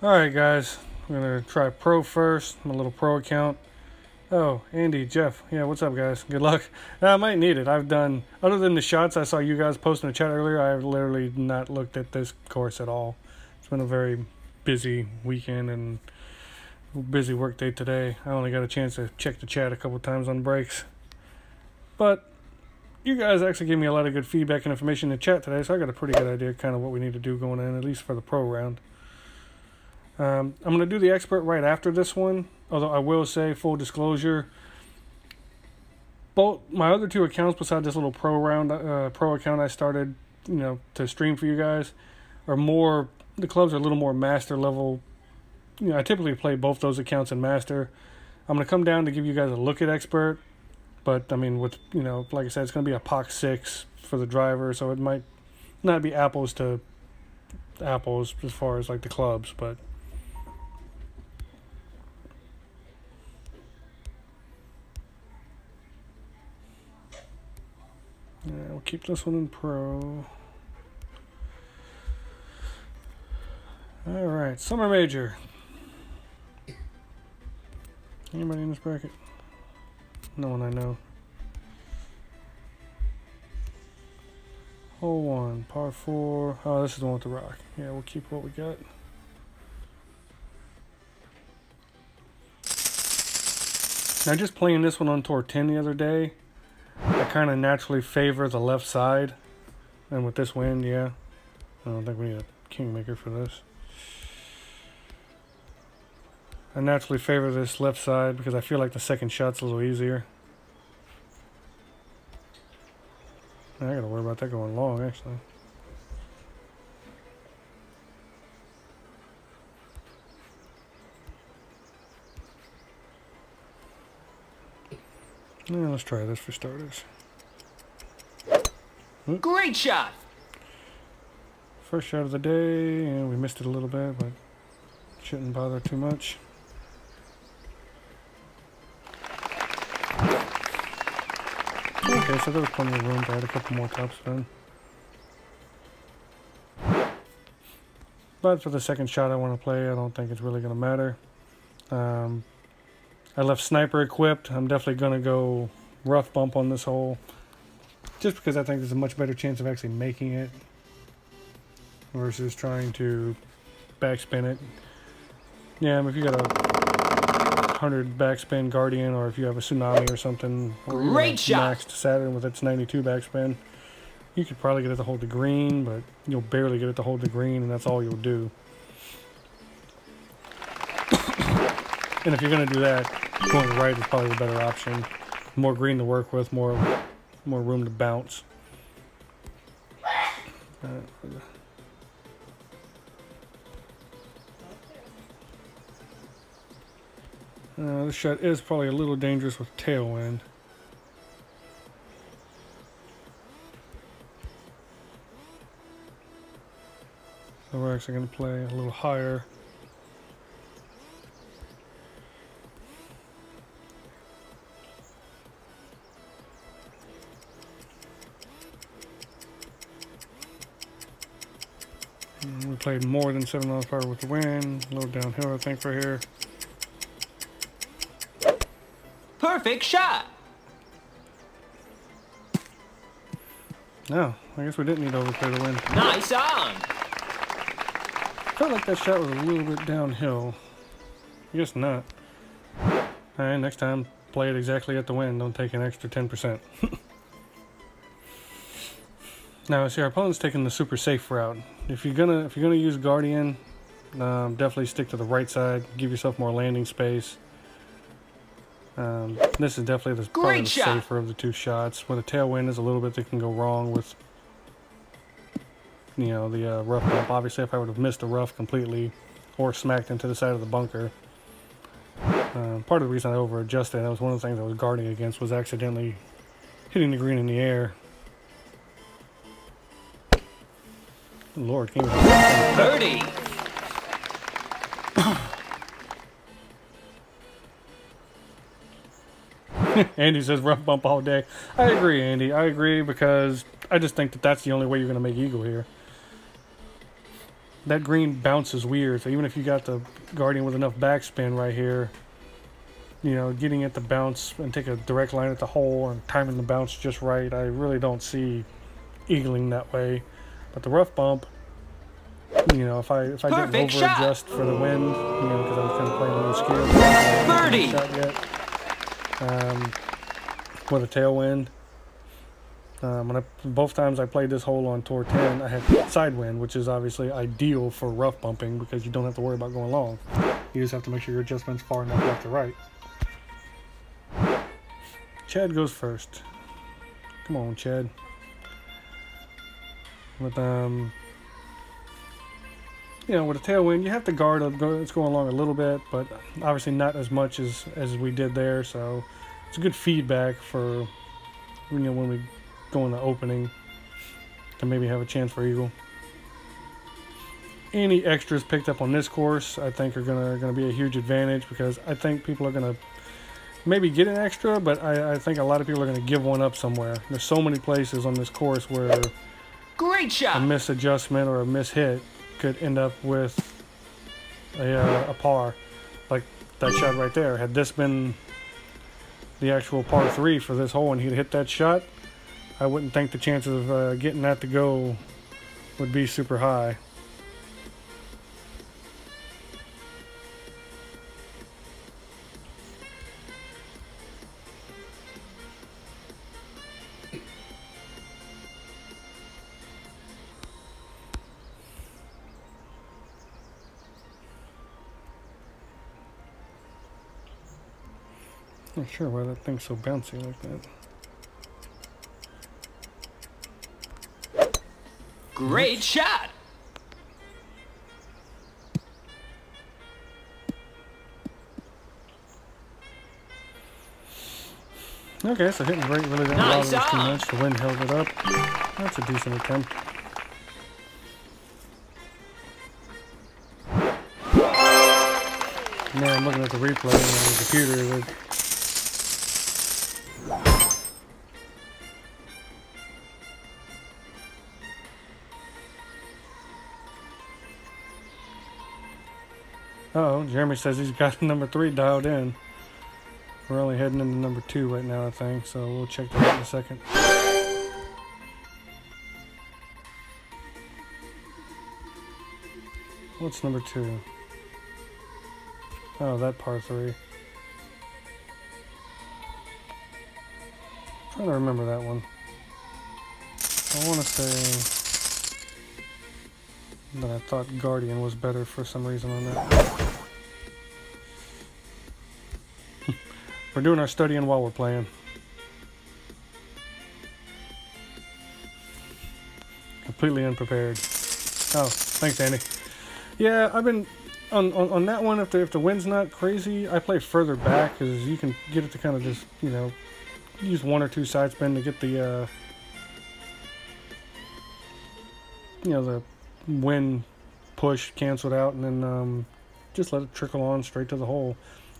Alright guys, we're going to try Pro first, my little Pro account. Oh, Andy, Jeff, yeah, what's up guys? Good luck. I might need it. I've done, other than the shots I saw you guys post in the chat earlier, I've literally not looked at this course at all. It's been a very busy weekend and busy work day today. I only got a chance to check the chat a couple times on breaks. But you guys actually gave me a lot of good feedback and information in the chat today, so I got a pretty good idea kind of what we need to do going in, at least for the Pro round. I'm going to do the expert right after this one, although I will say, full disclosure, both my other two accounts besides this little pro account I started, to stream for you guys, are more, the clubs are a little more master level. I typically play both those accounts in master. I'm going to come down to give you guys a look at expert, but I mean, with, like I said, it's going to be a POC 6 for the driver, so it might not be apples to apples as far as like the clubs, but yeah, we'll keep this one in pro. Alright, Summer Major. Anybody in this bracket? No one I know. Hole 1, par 4. Oh, this is the one with the rock. Yeah, we'll keep what we got. Now, just playing this one on tour 10 the other day, I kind of naturally favor the left side. And with this wind, yeah. I don't think we need a kingmaker for this. I naturally favor this left side because I feel like the second shot's a little easier. I gotta worry about that going long, actually. Yeah, let's try this for starters. Great shot! First shot of the day, and we missed it a little bit, but shouldn't bother too much. Okay, so there was plenty of room to add a couple more topspin. But for the second shot I want to play, I don't think it's really going to matter. I left sniper equipped. I'm definitely going to go rough bump on this hole, just because I think there's a much better chance of actually making it versus trying to backspin it. Yeah, if you got a 100 backspin Guardian, or if you have a Tsunami or something, or great shot, maxed Saturn with its 92 backspin, you could probably get it to hold the green, but you'll barely get it to hold the green, and that's all you'll do. And if you're going to do that, going right is probably the better option. More green to work with, more room to bounce. This shot is probably a little dangerous with tailwind. So we're actually going to play a little higher. We played more than 7 miles per hour with the wind. A little downhill, I think, for here. Perfect shot! No, I guess we didn't need to overplay the wind. Nice on! Felt like that shot was a little bit downhill. I guess not. Alright, next time, play it exactly at the wind. Don't take an extra 10%. Now, see, our opponent's taking the super safe route. If you're gonna use Guardian, definitely stick to the right side. Give yourself more landing space. This is definitely probably the safer of the two shots. With a tailwind, there's a little bit that can go wrong with, the rough bump. Obviously, if I would have missed the rough completely or smacked into the side of the bunker. Part of the reason I over-adjusted, that was one of the things I was guarding against, was accidentally hitting the green in the air. Lord, can you... Birdie! Andy says rough bump all day. I agree, Andy. I agree, because I just think that that's the only way you're going to make eagle here. that green bounces weird. So even if you got the Guardian with enough backspin right here, you know, getting it to bounce and take a direct line at the hole and timing the bounce just right, I really don't see eagling that way. But the rough bump, you know, if I didn't Perfect over adjust for the wind, you know, because I was kind of playing a little scared. Birdie! Shot yet. With a tailwind. Both times I played this hole on tour 10, I had side wind, which is obviously ideal for rough bumping because you don't have to worry about going long. You just have to make sure your adjustment's far enough left to right. Chad goes first. Come on, Chad. With you know, with a tailwind, you have to guard it's going along a little bit, but obviously not as much as we did there. So it's a good feedback for, you know, when we go in the opening to maybe have a chance for eagle. Any extras picked up on this course, I think, are gonna be a huge advantage, because I think people are gonna maybe get an extra, but I think a lot of people are gonna give one up somewhere. There's so many places on this course where Great shot! a misadjustment or a mishit could end up with a par, like that shot right there. Had this been the actual par 3 for this hole and he'd hit that shot, I wouldn't think the chances of getting that to go would be super high. Not sure why that thing's so bouncy like that. Great shot! Okay, so hitting great really didn't Nice bother us too on. much. The wind held it up. That's a decent attempt. Man, I'm looking at the replay on the computer. Uh-oh, Jeremy says he's got number 3 dialed in. We're only heading into number 2 right now, I think, so we'll check that out in a second. What's number 2? Oh, that par 3. Trying to remember that one. I want to say that I thought Guardian was better for some reason on that. We're doing our studying while we're playing. Completely unprepared. Oh, thanks, Andy. Yeah, I've been on that one. If the wind's not crazy, I play further back because you can get it to kind of just, you know, use 1 or 2 side spin to get the you know, the wind push canceled out, and then just let it trickle on straight to the hole.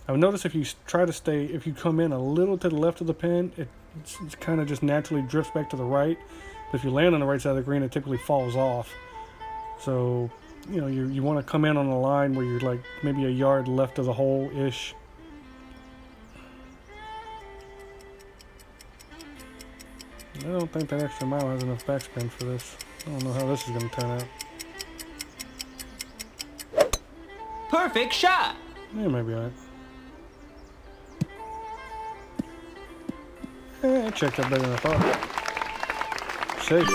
I've noticed if you try to stay, if you come in a little to the left of the pin, it kind of just naturally drifts back to the right. But if you land on the right side of the green, it typically falls off. So, you know, you want to come in on a line where you're like maybe a yard left of the hole-ish. I don't think that extra mile has enough backspin for this. I don't know how this is going to turn out. Perfect shot! Yeah, maybe alright. Yeah, I checked that better than I thought. Safe.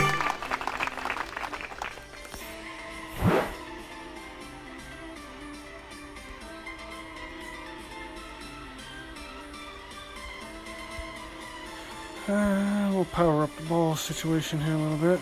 We'll power up the ball situation here a little bit.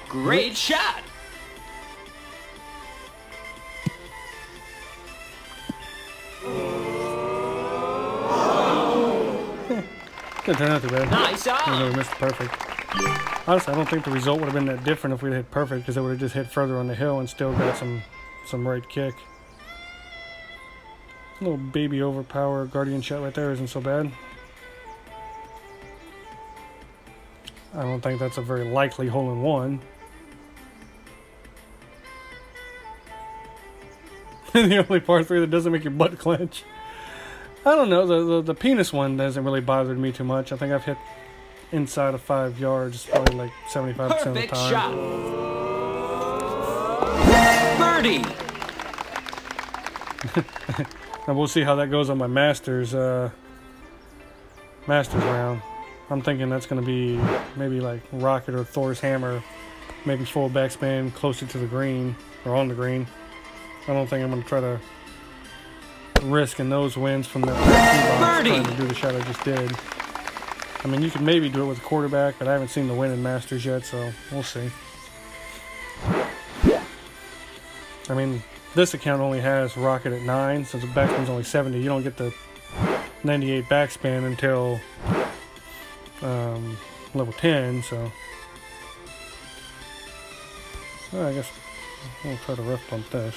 Great shot! Didn't turn out too bad. Nice Even though we on. missed the perfect. Honestly, I don't think the result would have been that different if we'd hit perfect, because it would have just hit further on the hill and still got some right kick. Little baby overpower guardian shot right there isn't so bad. I don't think that's a very likely hole-in-one. The only par 3 that doesn't make your butt clench. I don't know, the penis one doesn't really bother me too much. I think I've hit inside of 5 yards probably like 75% of the Perfect time. shot. Birdie. And we'll see how that goes on my Masters round. I'm thinking that's going to be maybe like Rocket or Thor's Hammer, maybe full backspin closer to the green or on the green. I don't think I'm going to try to risk in those wins from that box trying to do the shot I just did. I mean, you could maybe do it with a quarterback, but I haven't seen the win in Masters yet, so we'll see. I mean, this account only has Rocket at 9, so the backspin's only 70. You don't get the 98 backspin until level 10, so well, I guess we'll try to rough bump this.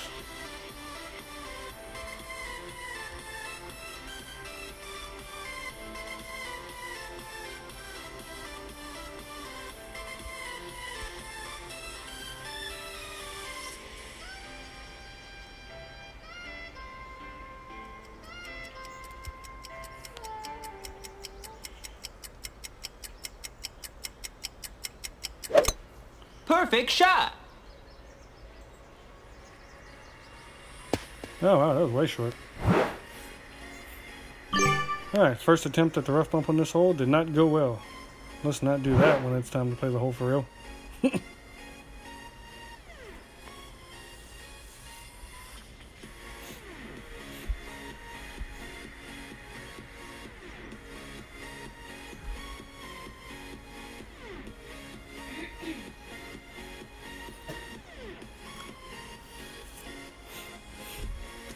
Perfect shot. Oh wow, that was way short. Alright, first attempt at the rough bump on this hole did not go well. Let's not do that when it's time to play the hole for real.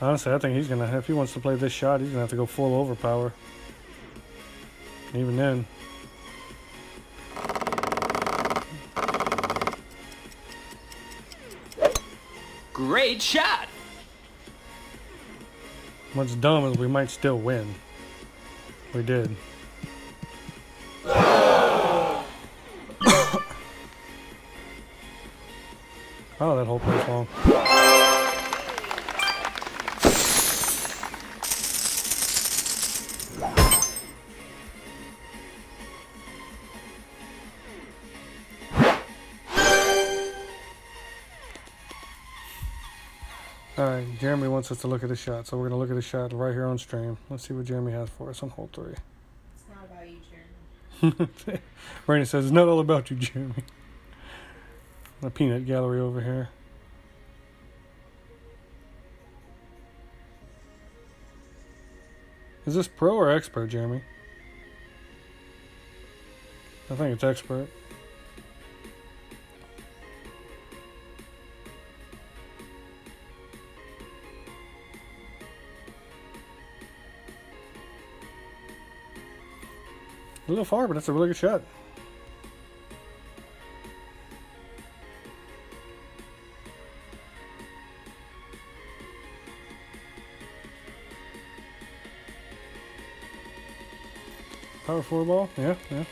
Honestly, I think he's gonna, if he wants to play this shot, he's gonna have to go full overpower. Even then. Great shot. What's dumb is we might still win. We did. Oh, that whole play's long. Alright, Jeremy wants us to look at the shot, so we're going to look at the shot right here on stream. Let's see what Jeremy has for us on hole 3. It's not about you, Jeremy. Brandon says, it's not all about you, Jeremy. The peanut gallery over here. Is this pro or expert, Jeremy? I think it's expert. A little far, but that's a really good shot. Power 4 ball? Yeah, yeah.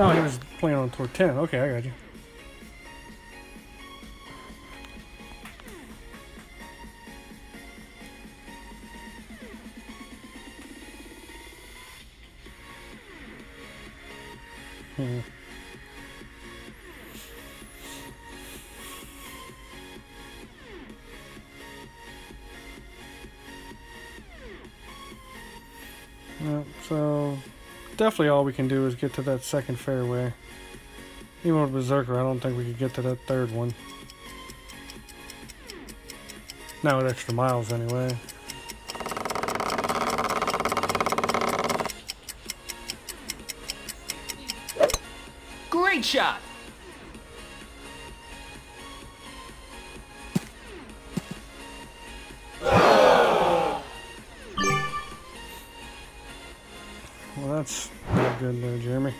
Oh, he was playing on tour 10. Okay, I got you. So definitely all we can do is get to that second fairway. Even with Berserker, I don't think we could get to that third one. Not with extra miles anyway. Great shot. Well, that's not good there, Jeremy.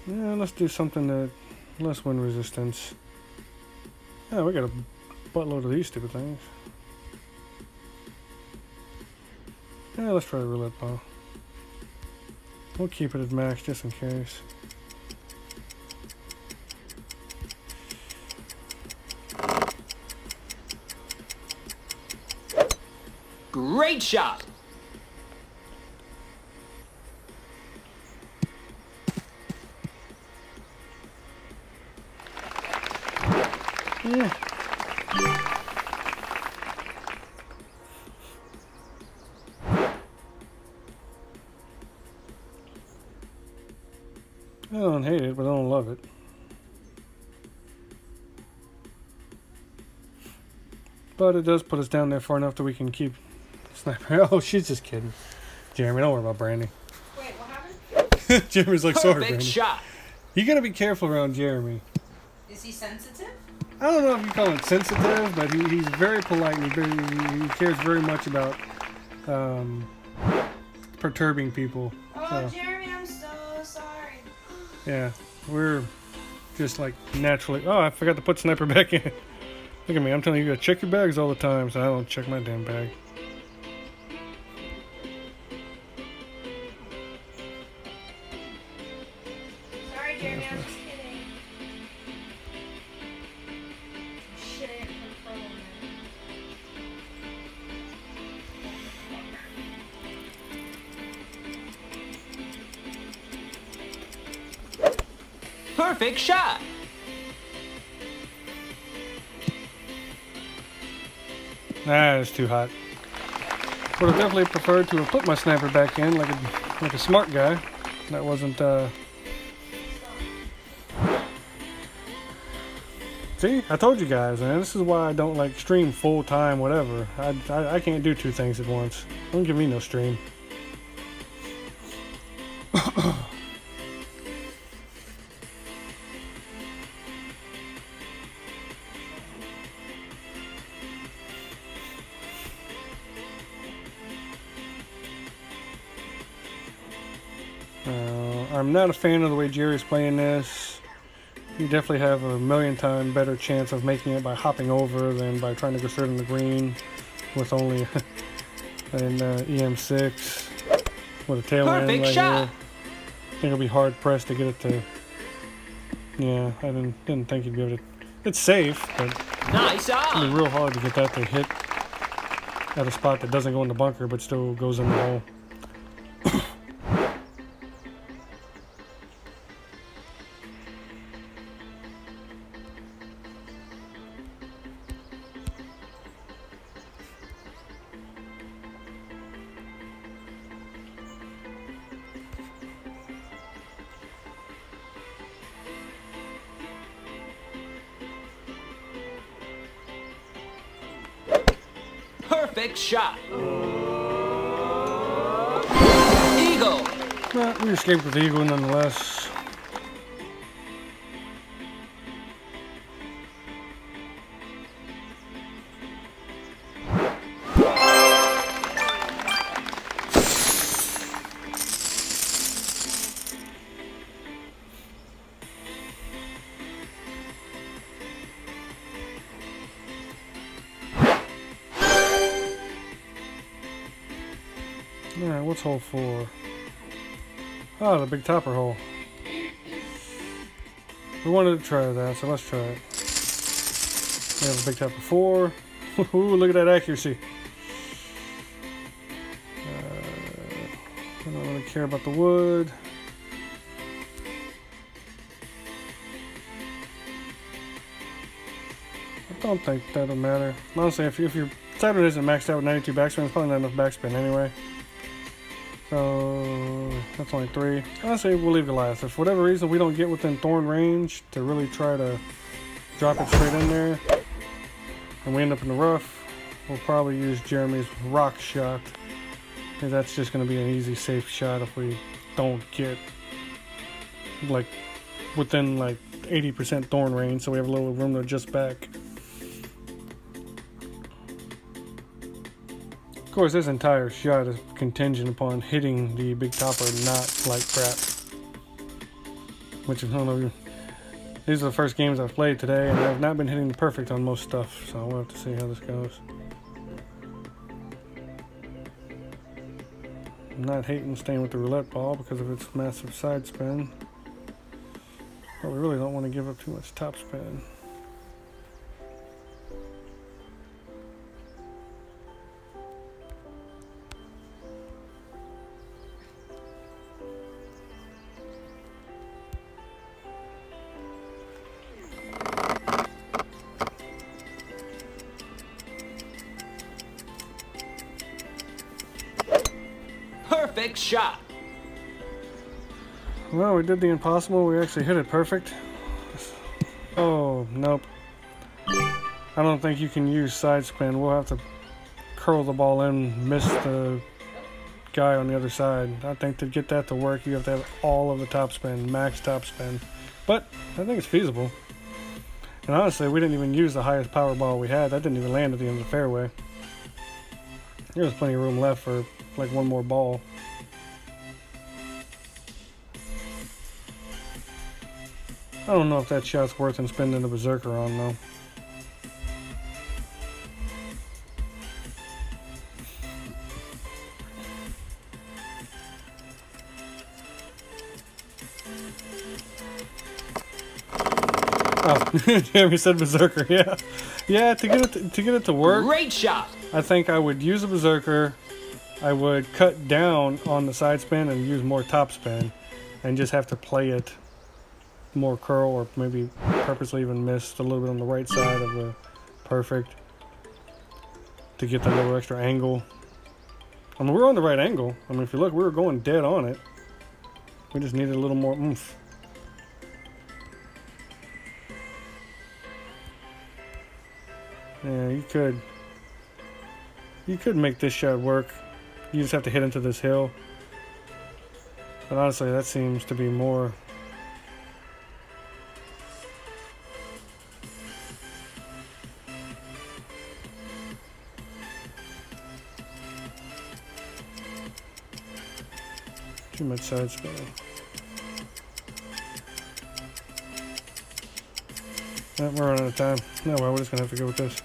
Yeah, let's do something that less wind resistance. Yeah, we got a buttload of these stupid things. Yeah, let's try the roulette ball. We'll keep it at max just in case. Great shot. Yeah. I don't hate it, but I don't love it. But it does put us down there far enough that we can keep sniper. Oh, she's just kidding. Jeremy, don't worry about Brandy. Wait, what happened? Jeremy's like, sorry, Perfect Brandy. shot. You gotta be careful around Jeremy. Is he sensitive? I don't know if you call it sensitive, but he's very polite and he cares very much about perturbing people. Oh, So, Jeremy, I'm so sorry. yeah, we're just like naturally. Oh, I forgot to put sniper back in. Look at me, I'm telling you, you gotta check your bags all the time, so I don't check my damn bag. Sorry, Jeremy, I'm just kidding. Shit, I didn't control him. Perfect shot. Nah, it's too hot. Would have definitely preferred to have put my sniper back in like a smart guy. That wasn't, See, I told you guys, man. This is why I don't like stream full time, whatever. I can't do two things at once. Don't give me no stream. I'm not a fan of the way Jerry's playing this. You definitely have a million times better chance of making it by hopping over than by trying to go straight on the green with only an EM6 with a tail end Perfect right shot. here. I think it'll be hard pressed to get it to. Yeah, I didn't think you'd be able to. It's safe, but Nice it'll be on. real hard to get that to hit at a spot that doesn't go in the bunker but still goes in the hole. Perfect shot. Eagle. But we escaped with the eagle nonetheless. Alright, what's hole 4? Oh, the big topper hole. We wanted to try that, so let's try it. We have a big topper 4. Ooh, look at that accuracy. I don't really care about the wood. I don't think that'll matter. Honestly, if your Saturn isn't maxed out with 92 backspin, it's probably not enough backspin anyway. So that's only 3. Honestly, we'll leave the last. If for whatever reason we don't get within thorn range to really try to drop it straight in there, and we end up in the rough, we'll probably use Jeremy's rock shot. And that's just going to be an easy, safe shot if we don't get like within like 80% thorn range, so we have a little room to adjust back. Of course, this entire shot is contingent upon hitting the big topper not like crap. Which, I don't know, these are the first games I've played today, and I've not been hitting perfect on most stuff, so we'll have to see how this goes. I'm not hating staying with the roulette ball because of its massive side spin. But we really don't want to give up too much top spin. Perfect shot. Well, we did the impossible. We actually hit it perfect. Oh, nope. I don't think you can use side spin. We'll have to curl the ball in, miss the guy on the other side. I think to get that to work, you have to have all of the top spin, max top spin. But I think it's feasible. And honestly, we didn't even use the highest power ball we had. That didn't even land at the end of the fairway. There was plenty of room left for like one more ball. I don't know if that shot's worth in spinning the berserker on though. Oh, Jeremy said berserker. Yeah, yeah. To get it to work, Great shot. I think I would use a berserker. I would cut down on the side spin and use more top spin, and just have to play it more curl, or maybe purposely even missed a little bit on the right side of the perfect to get that little extra angle. I mean, we're on the right angle. I mean, if you look, we were going dead on it. We just needed a little more oomph. Yeah, you could make this shot work. You just have to hit into this hill. But honestly, that seems to be more. Too much side spin. We're running out of time. No, well, we're just gonna have to go with this.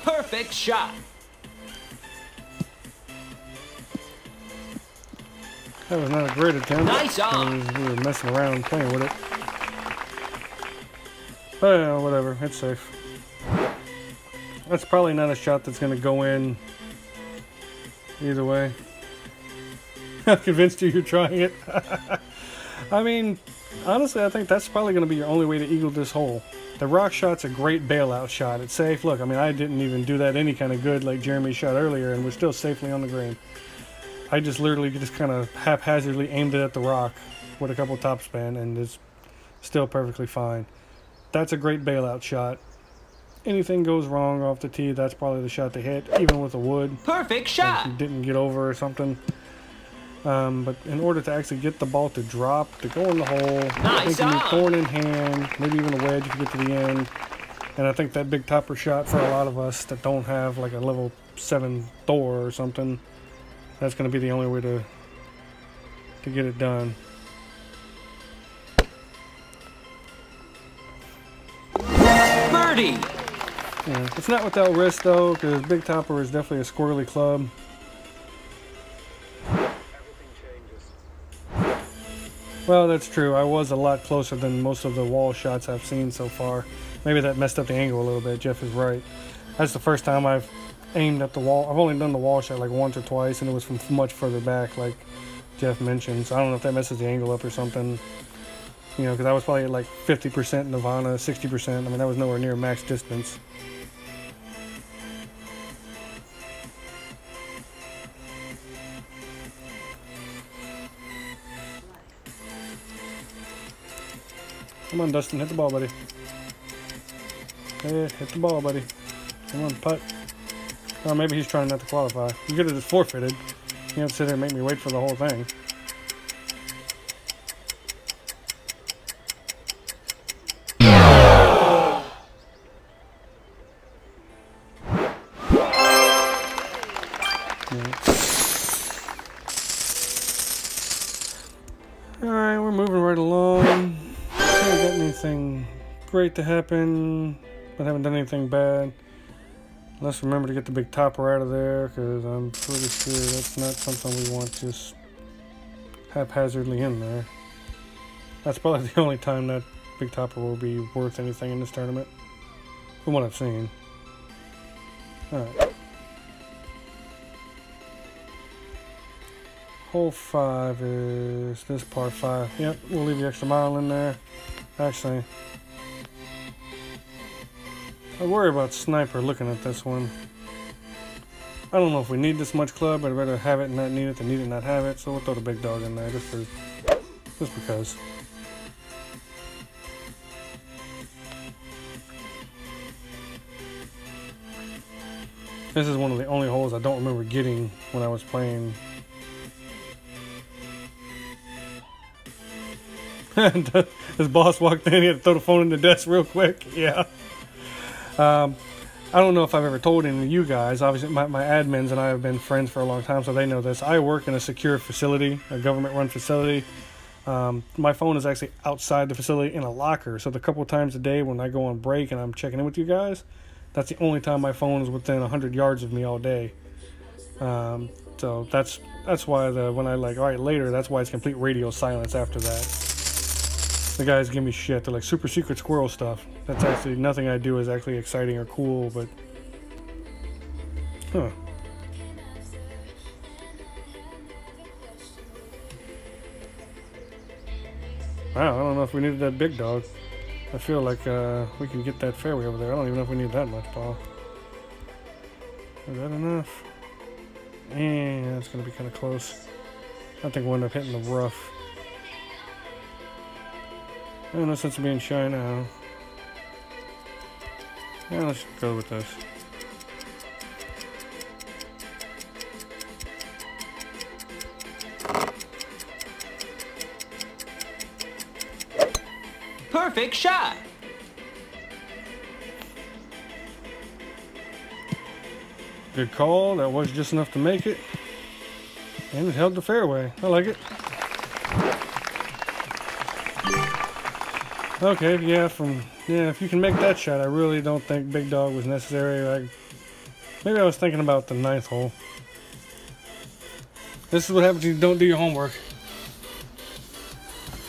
Perfect shot. That was not a great attempt. Nice on. We were messing around playing with it. But yeah, whatever, it's safe. That's probably not a shot that's gonna go in either way. I'm convinced you're trying it. I mean, honestly, I think that's probably going to be your only way to eagle this hole. The rock shot's a great bailout shot. It's safe. Look, I mean, I didn't even do that any kind of good like Jeremy shot earlier, and we're still safely on the green. I just literally just kind of haphazardly aimed it at the rock with a couple top spin, and it's still perfectly fine. That's a great bailout shot. Anything goes wrong off the tee, that's probably the shot to hit, even with a wood. Perfect If shot. you didn't get over or something. But in order to actually get the ball to drop, to go in the hole, I think you need thorn in hand, maybe even a wedge if you get to the end. And I think that big topper shot for a lot of us that don't have like a level 7 Thor or something, that's going to be the only way to get it done. Birdie. Yeah, it's not without risk though, because big topper is definitely a squirrely club. Well, that's true. I was a lot closer than most of the wall shots I've seen so far. Maybe that messed up the angle a little bit. Jeff is right. That's the first time I've aimed at the wall. I've only done the wall shot like once or twice, and it was from much further back, like Jeff mentioned. So I don't know if that messes the angle up or something. You know, because I was probably at like 50% Nirvana, 60%. I mean, that was nowhere near max distance. Come on, Dustin, hit the ball, buddy. Hey, hit the ball, buddy. Come on, putt. Or maybe he's trying not to qualify. You could have just forfeited. You don't sit there and make me wait for the whole thing. Alright, we're moving right along. Haven't got anything great to happen, but haven't done anything bad. Let's remember to get the big topper out of there, because I'm pretty sure that's not something we want just haphazardly in there. That's probably the only time that big topper will be worth anything in this tournament, from what I've seen. Alright. Hole 5 is this par 5. Yep, we'll leave the extra mile in there. Actually, I worry about Sniper looking at this one. I don't know if we need this much club, but I'd rather have it and not need it than need it and not have it. So we'll throw the big dog in there just because. This is one of the only holes I don't remember getting when I was playing. His boss walked in, he had to throw the phone in the desk real quick. Yeah. I don't know if I've ever told any of you guys. Obviously, my admins and I have been friends for a long time, so they know this. I work in a secure facility, a government-run facility. My phone is actually outside the facility in a locker, so the couple times a day when I go on break and I'm checking in with you guys, that's the only time my phone is within 100 yards of me all day. So that's why when I like, all right, later, that's why it's complete radio silence after that. The guys give me shit. They're like, super secret squirrel stuff. That's actually, nothing I do is actually exciting or cool, but... Huh. Wow, I don't know if we needed that big dog. I feel like we can get that fairway over there. I don't even know if we need that much ball. Is that enough? Yeah, it's going to be kind of close. I think we'll end up hitting the rough. No sense of being shy now. Yeah, let's go with this. Perfect shot. Good call. That was just enough to make it. And it held the fairway. I like it. Okay, yeah, if you can make that shot, I really don't think big dog was necessary. Maybe I was thinking about the 9th hole. This is what happens when you don't do your homework.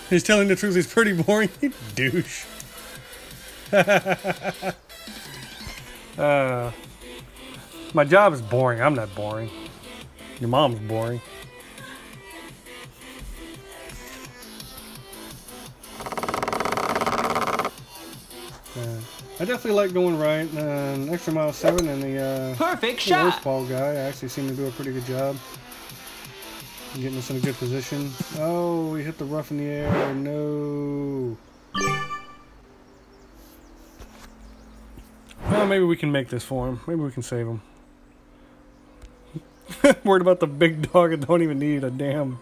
He's telling the truth, he's pretty boring. You douche. My job is boring. I'm not boring. Your mom's boring. I definitely like going right. Extra mile 7 and the perfect shot. worst ball guy actually seemed to do a pretty good job getting us in a good position. Oh, we hit the rough in the air. No. Well, maybe we can make this for him. Maybe we can save him. Worried about the big dog and don't even need a damn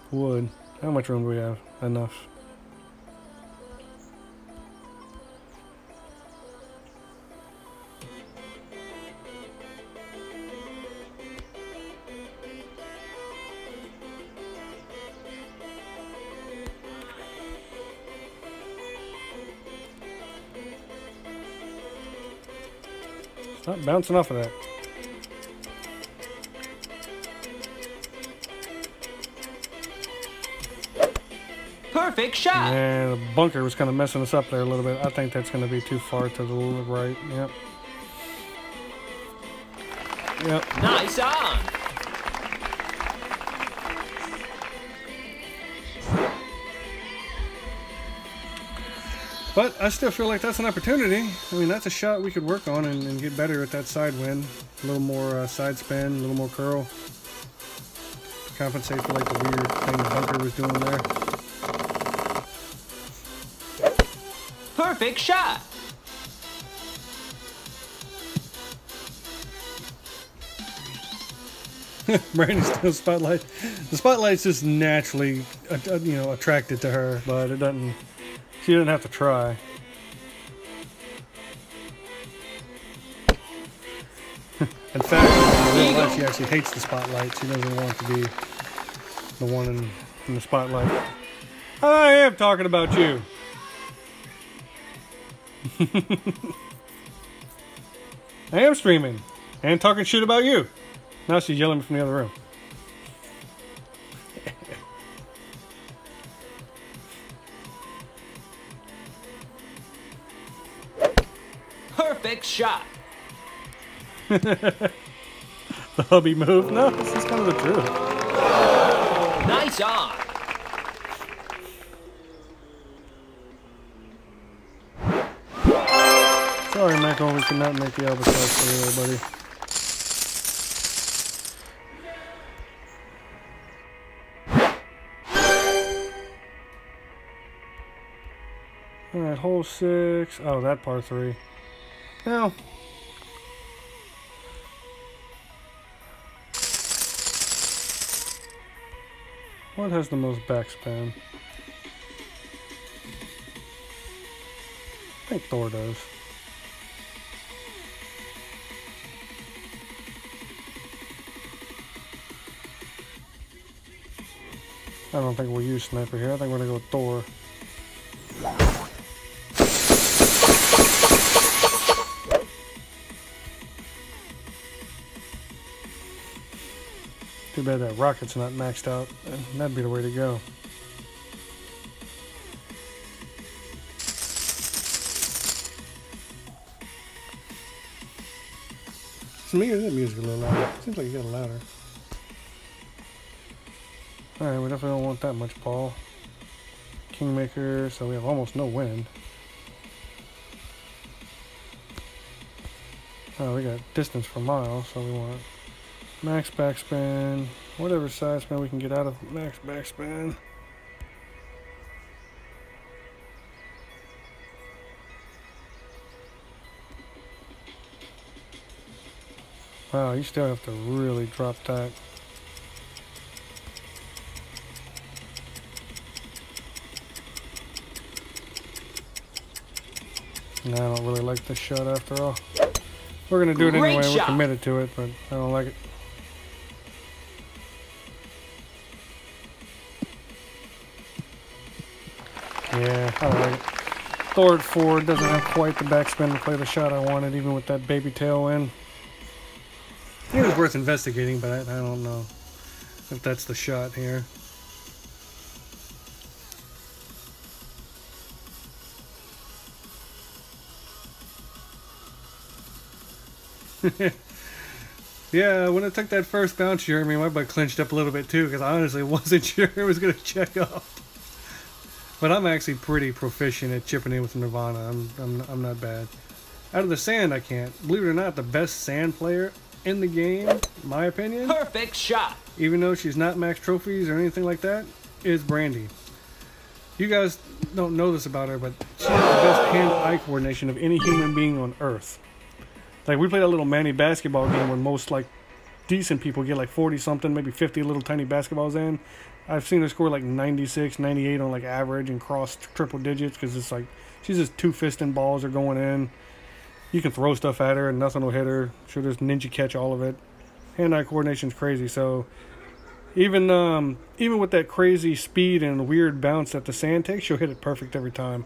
wood. How much room do we have? Enough. Stop bouncing off of that. Perfect shot. Yeah, the bunker was kind of messing us up there a little bit. I think that's going to be too far to the right. Yep. Yep. Nice on. But I still feel like that's an opportunity. I mean, that's a shot we could work on and get better at that side wind. A little more side spin, a little more curl. To compensate for like the weird thing the bunker was doing there. Perfect shot. Brandy's still spotlight. The spotlight's just naturally, attracted to her, but it doesn't. She didn't have to try. In fact, in real life, she actually hates the spotlight. She doesn't want to be the one in the spotlight. I am talking about you. I am streaming and talking shit about you. Now she's yelling from the other room. Perfect shot. The hubby move? No, this is kind of the truth. Nice on. Sorry, Michael, we cannot make the albatross for you there, buddy. Alright, hole 6. Oh, that par 3. Now, what has the most backspin? I think Thor does. I don't think we'll use Sniper here. I think we're going to go with Thor. Too bad that rocket's not maxed out. That'd be the way to go. Maybe that music a little louder. Seems like you got it louder. Alright, we definitely don't want that much ball. Kingmaker, so we have almost no wind. Oh, we got distance for miles, so we want max backspin, whatever side spin we can get out of max backspin. Wow, you still have to really drop that. No, I don't really like this shot after all. We're going to do it anyway. We're committed to it, but I don't like it. Yeah, I don't like it. Thor at 4 doesn't have quite the backspin to play the shot I wanted, even with that baby tail in. It was worth investigating, but I don't know if that's the shot here. Yeah, when I took that first bounce, Jeremy, my butt clenched up a little bit too, because I honestly wasn't sure it was going to check off. But I'm actually pretty proficient at chipping in with Nirvana. I'm not bad. Out of the sand, I can't. Believe it or not, the best sand player in the game, in my opinion, Perfect shot. even though she's not max trophies or anything like that, is Brandy. You guys don't know this about her, but she has the best hand-eye coordination of any human being on Earth. Like, we played a little Manny basketball game where most, like, decent people get, like, 40-something, maybe 50 little tiny basketballs in. I've seen her score, like, 96, 98 on, like, average and cross triple digits because it's, like, she's just two-fisting balls are going in. You can throw stuff at her and nothing will hit her. She'll just ninja catch all of it. Hand-eye coordination's crazy, so even with that crazy speed and weird bounce that the sand takes, she'll hit it perfect every time.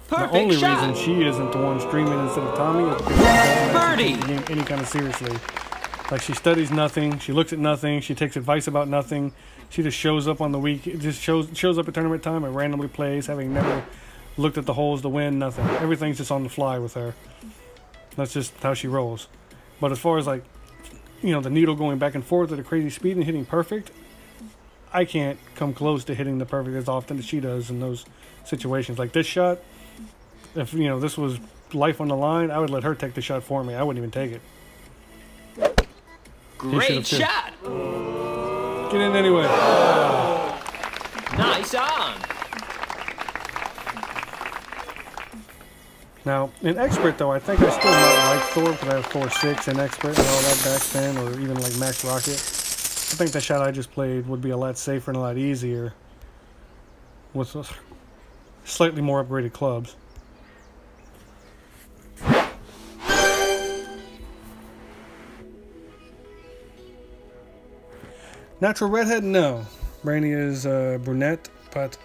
Perfect The only shot. reason she isn't the one streaming instead of Tommy is because she doesn't Birdie. take the game any kind of seriously. Like, she studies nothing, she looks at nothing, she takes advice about nothing. She just shows up on the week, just shows up at tournament time and randomly plays, having never looked at the holes to win, nothing. Everything's just on the fly with her. That's just how she rolls. But as far as, like, you know, the needle going back and forth at a crazy speed and hitting perfect, I can't come close to hitting the perfect as often as she does in those situations. Like this shot, if, you know, this was life on the line, I would let her take the shot for me. I wouldn't even take it. Great shot. Get in anyway. Nice Nice on. Now, in Expert, though, I think I still might like Thor because I have Thor 6 in Expert and all that backspin, or even like Max Rocket. I think the shot I just played would be a lot safer and a lot easier with slightly more upgraded clubs. Natural redhead? No. Brandy is brunette, but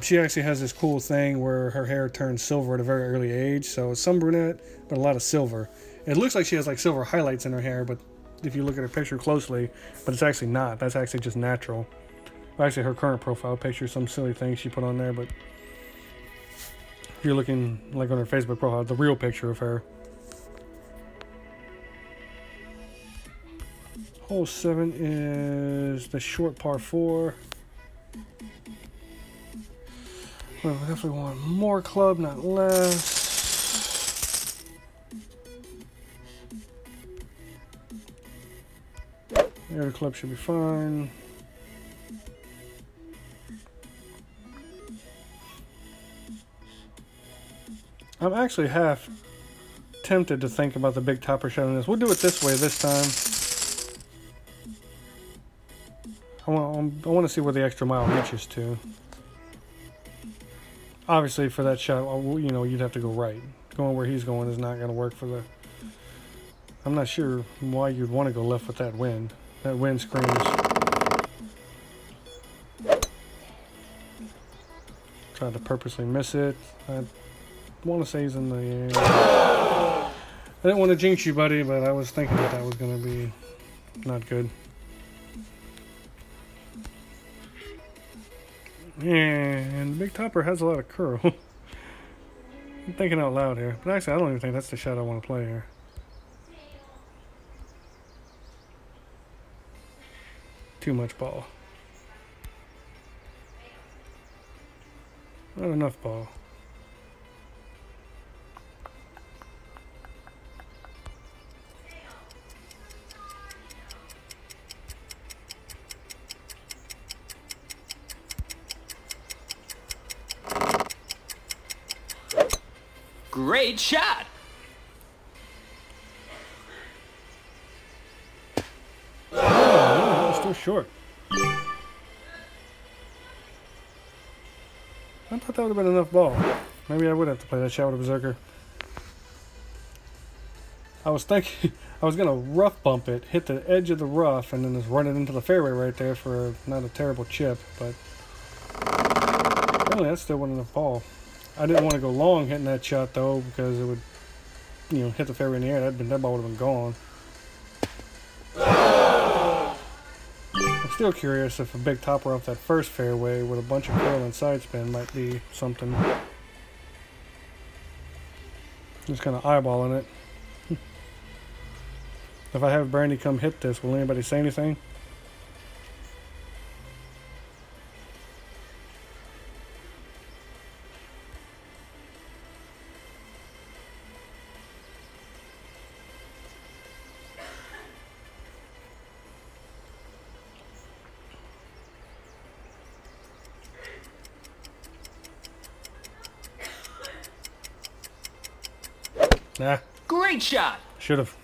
she actually has this cool thing where her hair turns silver at a very early age. So some brunette, but a lot of silver. It looks like she has like silver highlights in her hair, but if you look at her picture closely, but it's actually not. That's actually just natural. Well, actually, her current profile picture, some silly thing she put on there, but if you're looking like on her Facebook profile, the real picture of her. Hole 7 is the short par 4. Well, we definitely want more club, not less. The other club should be fine. I'm actually half tempted to think about the big topper shot on this. We'll do it this way this time. I want to see where the extra mile reaches to. Obviously, for that shot, you know, you'd have to go right. Going where he's going is not going to work for the... I'm not sure why you'd want to go left with that wind. That wind screams. Tried to purposely miss it. I want to say he's in the... I didn't want to jinx you, buddy, but I was thinking that was going to be not good. Yeah, and the big topper has a lot of curl. I'm thinking out loud here. But actually, I don't even think that's the shot I want to play here. Too much ball. Not enough ball. Great shot. Oh, still short. I thought that would have been enough ball. Maybe I would have to play that shot with a berserker. I was thinking I was gonna rough bump it, hit the edge of the rough, and then just run it into the fairway right there for not a terrible chip, but apparently that still wasn't enough ball. I didn't want to go long hitting that shot though, because it would, you know, hit the fairway in the air. That ball would have been gone. I'm still curious if a big topper off that first fairway with a bunch of curl and side spin might be something. Just kind of eyeballing it. If I have Brandy come hit this, will anybody say anything? Nah. Great shot. Should have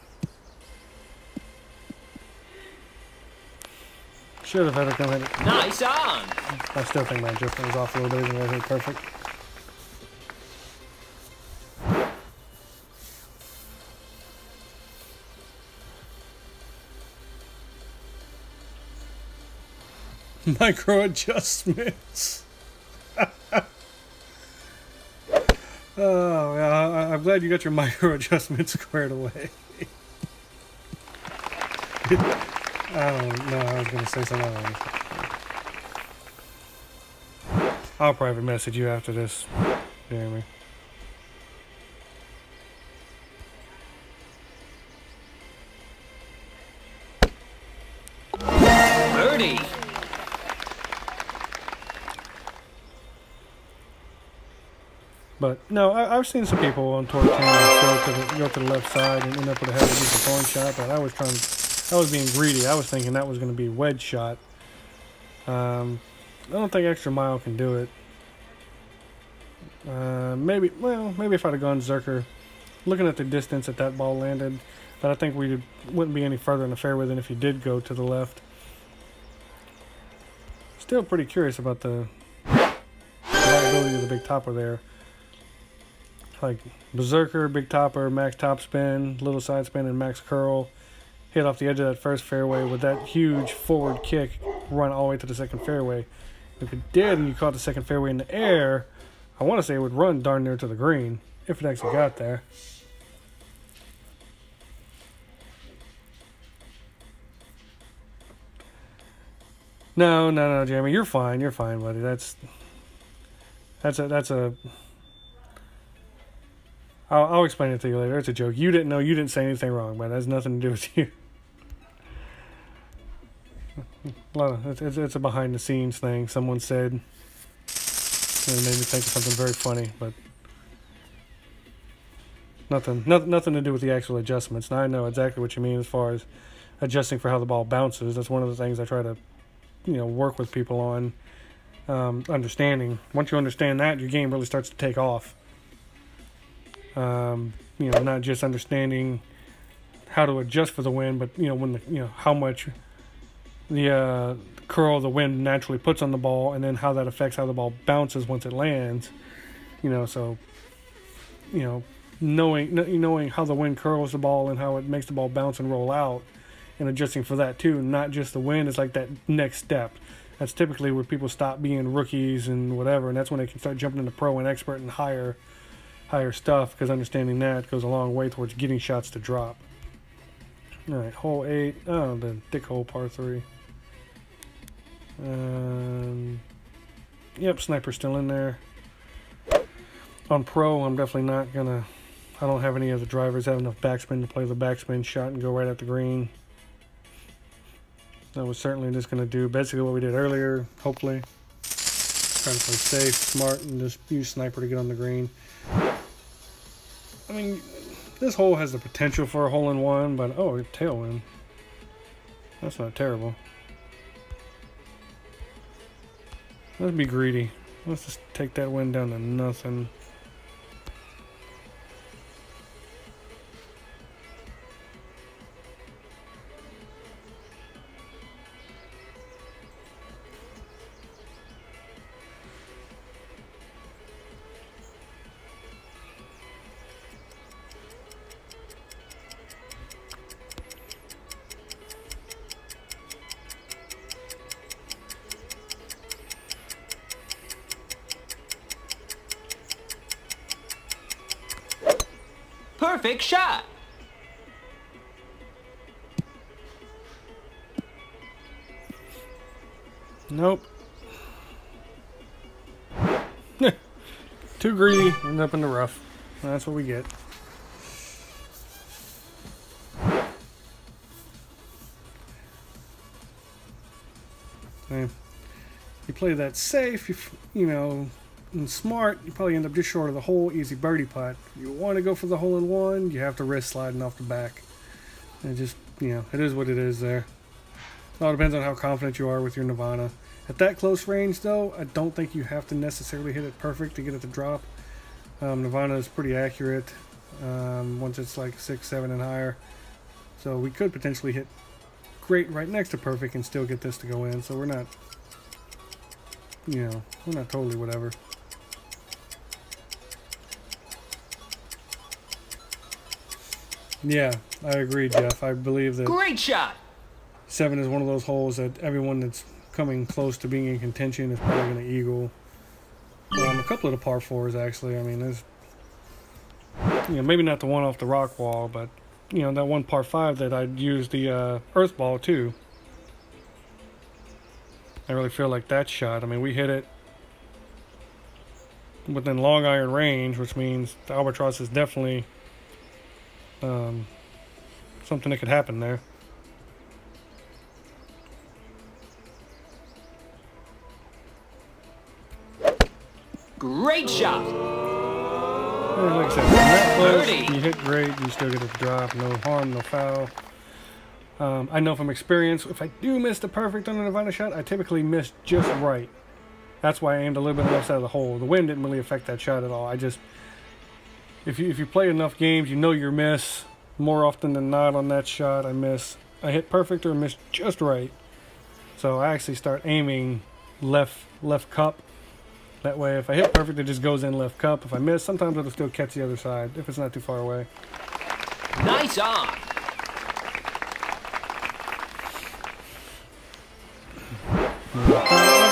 had her come hit it. Nice on. I still think my adjustment was off a little bit, even though I hit it perfect. Micro adjustments. Oh, yeah, I'm glad you got your micro adjustments squared away. I don't know, I was going to say something else. I'll private message you after this, Jeremy. Birdie. But no, I've seen some people on tour teams go to the left side and end up with a heavy decent thorn shot. But I was being greedy. I was thinking that was going to be wedge shot. I don't think extra mile can do it. Maybe if I'd have gone Zerker, looking at the distance that ball landed, but I think we wouldn't be any further in the fairway than if you did go to the left. Still pretty curious about the reliability of the big topper there. Like Berserker, big topper, max top spin, little side spin, and max curl. Hit off the edge of that first fairway with that huge forward kick, run all the way to the second fairway. If it did and you caught the second fairway in the air, I want to say it would run darn near to the green, if it actually got there. No, Jeremy, you're fine, buddy. That's a. I'll explain it to you later. It's a joke. You didn't know. You didn't say anything wrong, but it has nothing to do with you. It's a behind-the-scenes thing. Someone said, and it made me think of something very funny, but nothing to do with the actual adjustments. Now I know exactly what you mean as far as adjusting for how the ball bounces. That's one of the things I try to, work with people on. Understanding. Once you understand that, your game really starts to take off. Not just understanding how to adjust for the wind, but how much the curl the wind naturally puts on the ball, and then how that affects how the ball bounces once it lands. Knowing how the wind curls the ball and how it makes the ball bounce and roll out, and adjusting for that too. Not just the wind is like that next step. That's typically where people stop being rookies and whatever, and that's when they can start jumping into pro and expert and higher stuff, because understanding that goes a long way towards getting shots to drop. All right, hole 8. Oh, the dick hole, par 3. Yep, sniper's still in there. On pro, I'm definitely not gonna. I don't have any of the drivers have enough backspin to play the backspin shot and go right at the green. I was certainly just gonna do basically what we did earlier. Hopefully, try to play safe, smart, and just use sniper to get on the green. I mean, this hole has the potential for a hole-in-one, but oh, tailwind. That's not terrible. Let's be greedy. Let's just take that wind down to nothing. Perfect shot. Nope. Too greedy, end up in the rough. That's what we get. Okay. You play that safe, and smart, you probably end up just short of the hole. Easy birdie putt. You want to go for the hole-in-one, you have to risk sliding off the back. And just, it is what it is there. It all depends on how confident you are with your Nirvana. At that close range, though, I don't think you have to necessarily hit it perfect to get it to drop. Nirvana is pretty accurate once it's like 6, 7, and higher. So we could potentially hit great right next to perfect and still get this to go in. So we're not, we're not totally whatever. Yeah, I agree, Jeff. I believe that Great shot. 7 is one of those holes that everyone that's coming close to being in contention is probably going to eagle. A couple of the par 4s, actually. I mean, there's, maybe not the one off the rock wall, but, that one par 5 that I'd use the earth ball, too. I really feel like that shot. I mean, we hit it within long iron range, which means the albatross is definitely something that could happen there. Great shot. Yeah, like I said, when that close, Birdie. you hit great, you still get it to drop, no harm, no foul. I know from experience, if I do miss the perfect on a Nirvana shot, I typically miss just right. That's why I aimed a little bit on the left side of the hole. The wind didn't really affect that shot at all. I just, if you play enough games, you know your miss. More often than not on that shot, I miss. I hit perfect or miss just right. So I actually start aiming left cup. That way, if I hit perfect, it just goes in left cup. If I miss, sometimes it'll still catch the other side if it's not too far away. Nice on.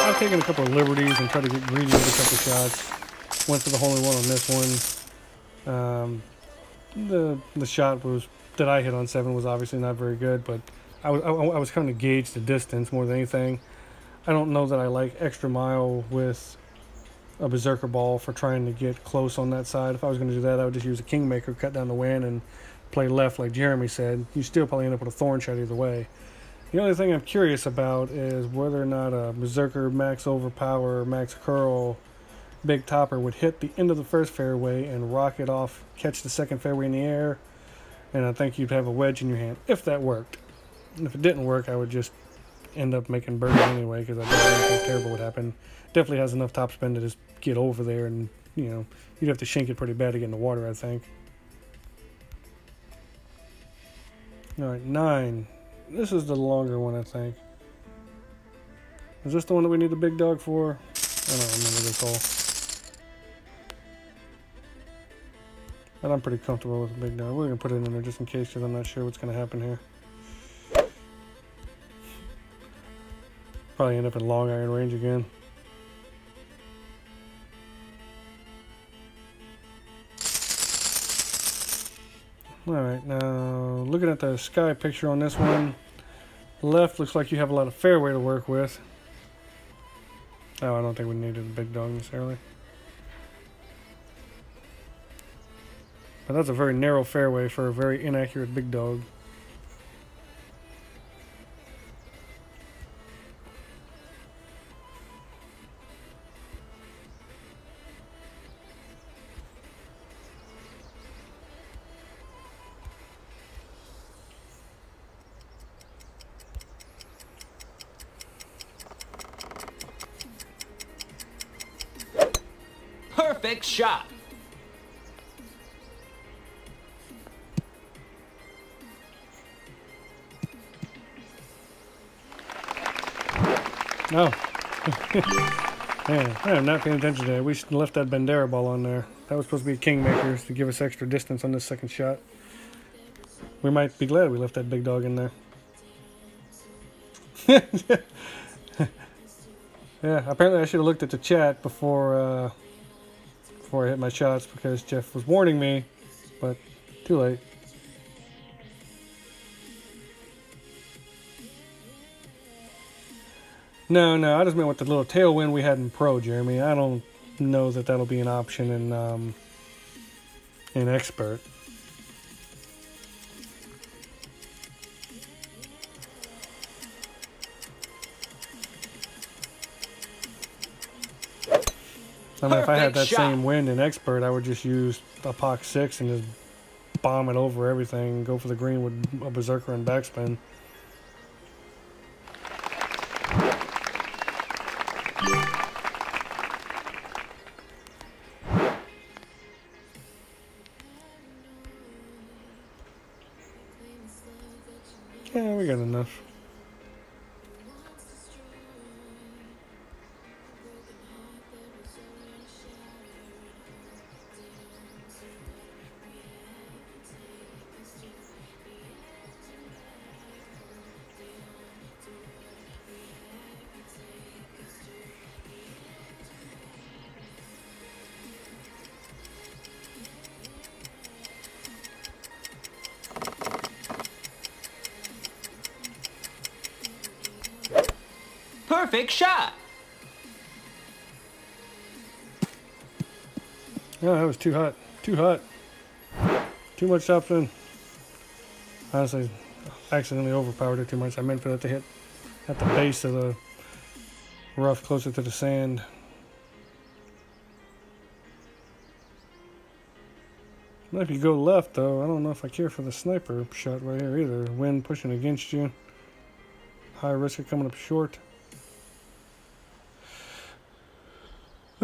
I've taken a couple of liberties and tried to get greedy with a couple shots. Went for the hole-in-one on this one. The shot was that I hit on 7 was obviously not very good, but I was trying to gauge the distance more than anything. I don't know that I like extra mile with a berserker ball for trying to get close on that side. If I was going to do that, I would just use a kingmaker, cut down the wind, and play left like Jeremy said. You still probably end up with a thorn shot either way. The only thing I'm curious about is whether or not a berserker max overpower, max curl, big topper would hit the end of the first fairway and rocket off, catch the second fairway in the air, and I think you'd have a wedge in your hand if that worked. And if it didn't work, I would just end up making birdie anyway because I don't think anything terrible would happen. Definitely has enough topspin to just get over there, and you know you'd have to shank it pretty bad to get in the water, I think. All right, 9. This is the longer one, I think. Is this the one that we need the big dog for? I don't remember this hole. But I'm pretty comfortable with the big dog. We're going to put it in there just in case because I'm not sure what's going to happen here. Probably end up in long iron range again. Alright, now looking at the sky picture on this one, left looks like you have a lot of fairway to work with. Oh, I don't think we needed a big dog necessarily. But that's a very narrow fairway for a very inaccurate big dog. Perfect shot. Oh. Man, I am not paying attention today. We left that Bandera ball on there. That was supposed to be Kingmakers to give us extra distance on this second shot. We might be glad we left that big dog in there. Yeah, apparently I should have looked at the chat before I hit my shots because Jeff was warning me, but too late. No, I just meant with the little tailwind we had in Pro, Jeremy. I don't know that that'll be an option in Expert. I mean, if I had that same wind in Expert, I would just use a Poc 6 and just bomb it over everything, go for the green with a berserker and backspin. Yeah, we got enough. Perfect shot. Yeah, that was too hot. Too hot. Too much topspin. Honestly, I accidentally overpowered it too much. I meant for that to hit at the base of the rough closer to the sand. If you go left, though, I don't know if I care for the sniper shot right here either. Wind pushing against you. High risk of coming up short.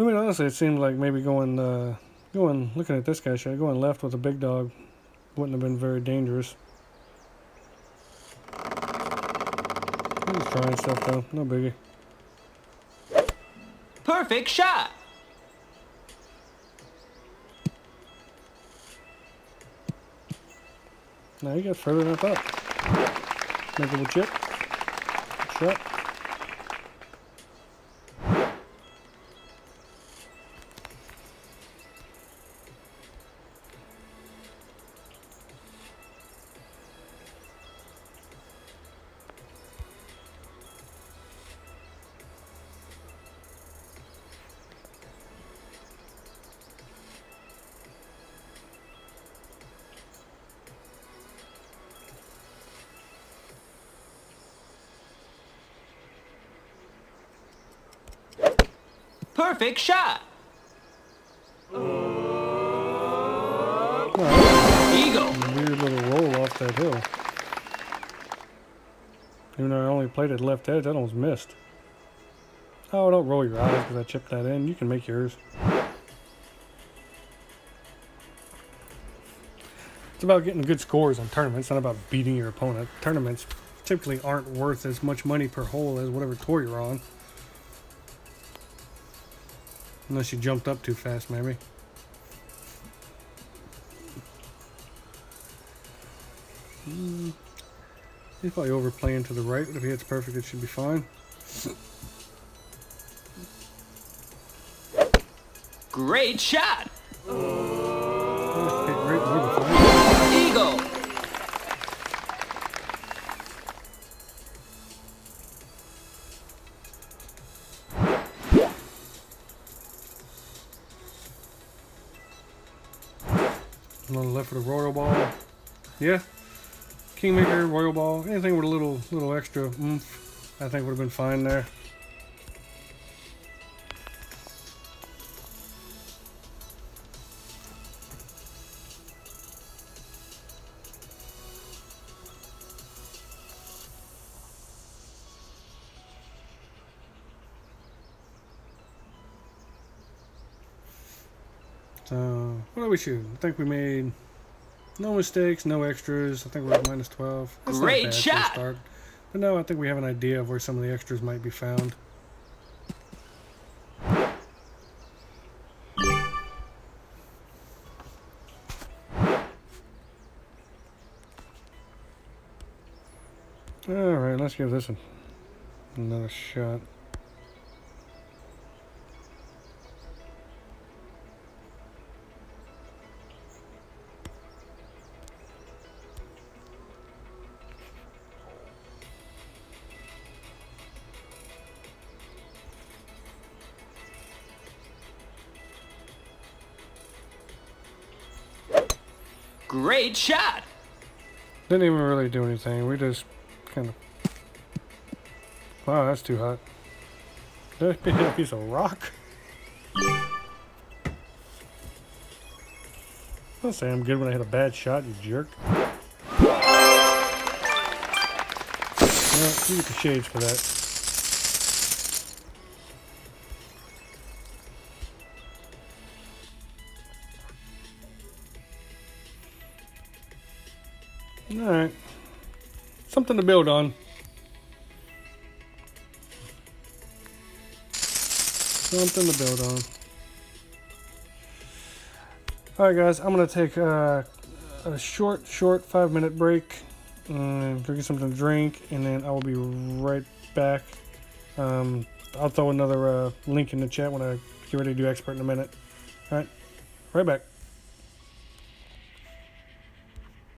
I mean, honestly, it seemed like maybe looking at this guy shot, going left with a big dog wouldn't have been very dangerous. I'm just trying stuff though, no biggie. Perfect shot. Now you got further than I thought. Make a chip. Shot. Perfect shot. Eagle. Weird little roll off that hill. Even though I only played it left edge, I almost missed. Oh, don't roll your eyes because I chipped that in. You can make yours. It's about getting good scores on tournaments, not about beating your opponent. Tournaments typically aren't worth as much money per hole as whatever tour you're on. Unless you jumped up too fast, maybe. He's probably overplaying to the right, but if he hits perfect, it should be fine. Great shot. Okay, great, more than fine. Eagle. On the left with a royal ball. Yeah. Kingmaker, royal ball, anything with a little extra oomph, I think would have been fine there. So, what are we shooting? I think we made no mistakes, no extras. I think we're at minus 12. That's not Great bad for a shot. start. But no, I think we have an idea of where some of the extras might be found. Alright, let's give this another shot. Great shot. Didn't even really do anything. We just kind of... Wow, that's too hot. Did I hit a piece of rock? I'll say I'm good when I hit a bad shot, you jerk. Well, you get the shades for that. Alright. Something to build on. Something to build on. Alright guys, I'm going to take a short 5-minute break and go get something to drink, and then I will be right back. I'll throw another link in the chat when I get ready to do expert in a minute. Alright, right back.